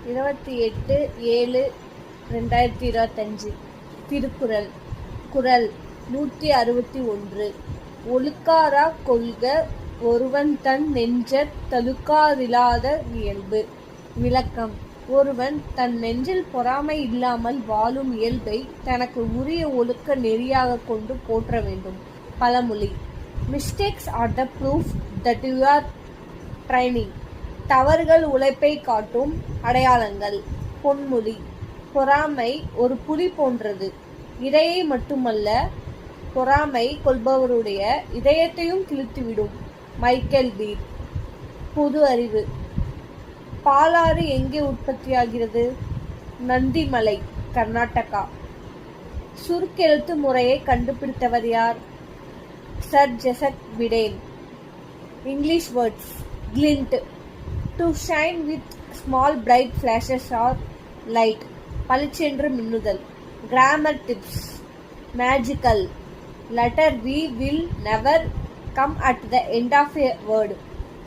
28/7/2025 திருக்குறள். குறள் 161. ஒழுக்காறாக் கொள்க ஒருவன் தன் நெஞ்சத் தழுக்காறிலாத இயல்பு. விளக்கம். ஒருவன் தன் நெஞ்சில் பொறாமை இல்லாமல் வாழும் இயல்பை தனக்கு உரிய ஒழுக்க நெறியாகக் கொண்டு போற்ற வேண்டும். பழமொழி. Mistakes are the proof that you are training. தவறுகள் உழைப்பை காட்டும் அடையாளங்கள். பொன்மொழி. பொறாமை ஒரு புலி போன்றது. இரையை மட்டுமல்ல, பொறாமை கொள்பவருடைய இதயத்தையும் கிழித்துவிடும். Michael beer. பொது அறிவு. பாலாறு எங்கே உற்பத்தியாகிறது? நந்திமலை, கர்நாடகா. சுருக்கெழுத்து முறையை கண்டுபிடித்தவர் யார்? சர் ஜெசக் விடேன். English words. glint, to shine with small bright flashes or light, பளிச்சென்று மின்னுதல். Grammar tips. Magical. letter V will never come at the end of a word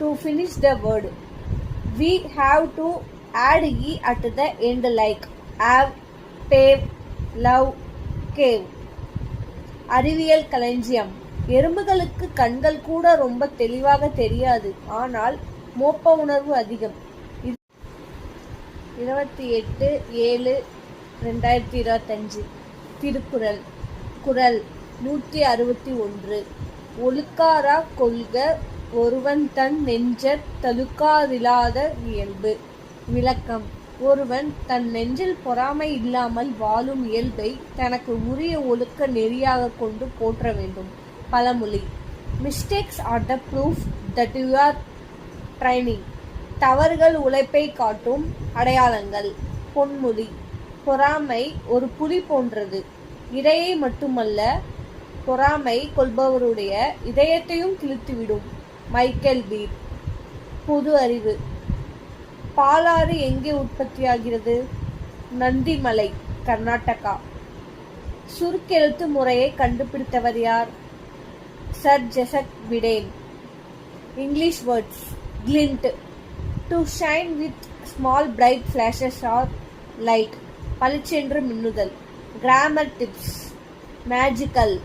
to finish the word. We have to add E at the end like have, pave, love, cave. அறிவியல் களஞ்சியம். எறும்புகளுக்கு கண்கள் கூட ரொம்ப தெளிவாக தெரியாது, ஆனால் மோப்ப உணர்வு அதிகம். 28/7/2025 திருக்குறள். குறள் 161. ஒழுக்காறாக் கொள்க ஒருவன் தன் நெஞ்சத் தழுக்காறிலாத இயல்பு. விளக்கம். ஒருவன் தன் நெஞ்சில் பொறாமை இல்லாமல் வாழும் இயல்பை தனக்கு உரிய ஒழுக்க நெறியாகக் கொண்டு போற்ற வேண்டும். பழமொழி. Mistakes are the proof that you are training. தவறுகள் உழைப்பை காட்டும் அடையாளங்கள். பொன்மொழி. பொறாமை ஒரு புலி போன்றது. இரையை மட்டுமல்ல, பொறாமை கொள்பவருடைய இதயத்தையும் கிழித்துவிடும். Michael beer. பொது அறிவு. பாலாறு எங்கே உற்பத்தியாகிறது? நந்திமலை, கர்நாடகா. சுருக்கெழுத்து முறையை கண்டுபிடித்தவர் யார்? சர் ஜெசக் விடேன். English words. glint, to shine with small bright flashes or light, பளிச்சென்று மின்னுதல். Grammar tips. Magical.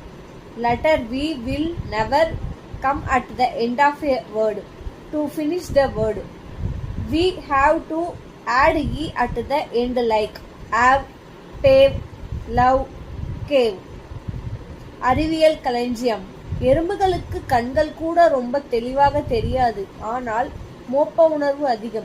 letter V will never come at the end of a word to finish the word. We have to add E at the end like have, pave, love, cave. அறிவியல் களஞ்சியம். எறும்புகளுக்கு கண்கள் கூட ரொம்ப தெளிவாக தெரியாது, ஆனால் மோப்ப உணர்வு அதிகம்.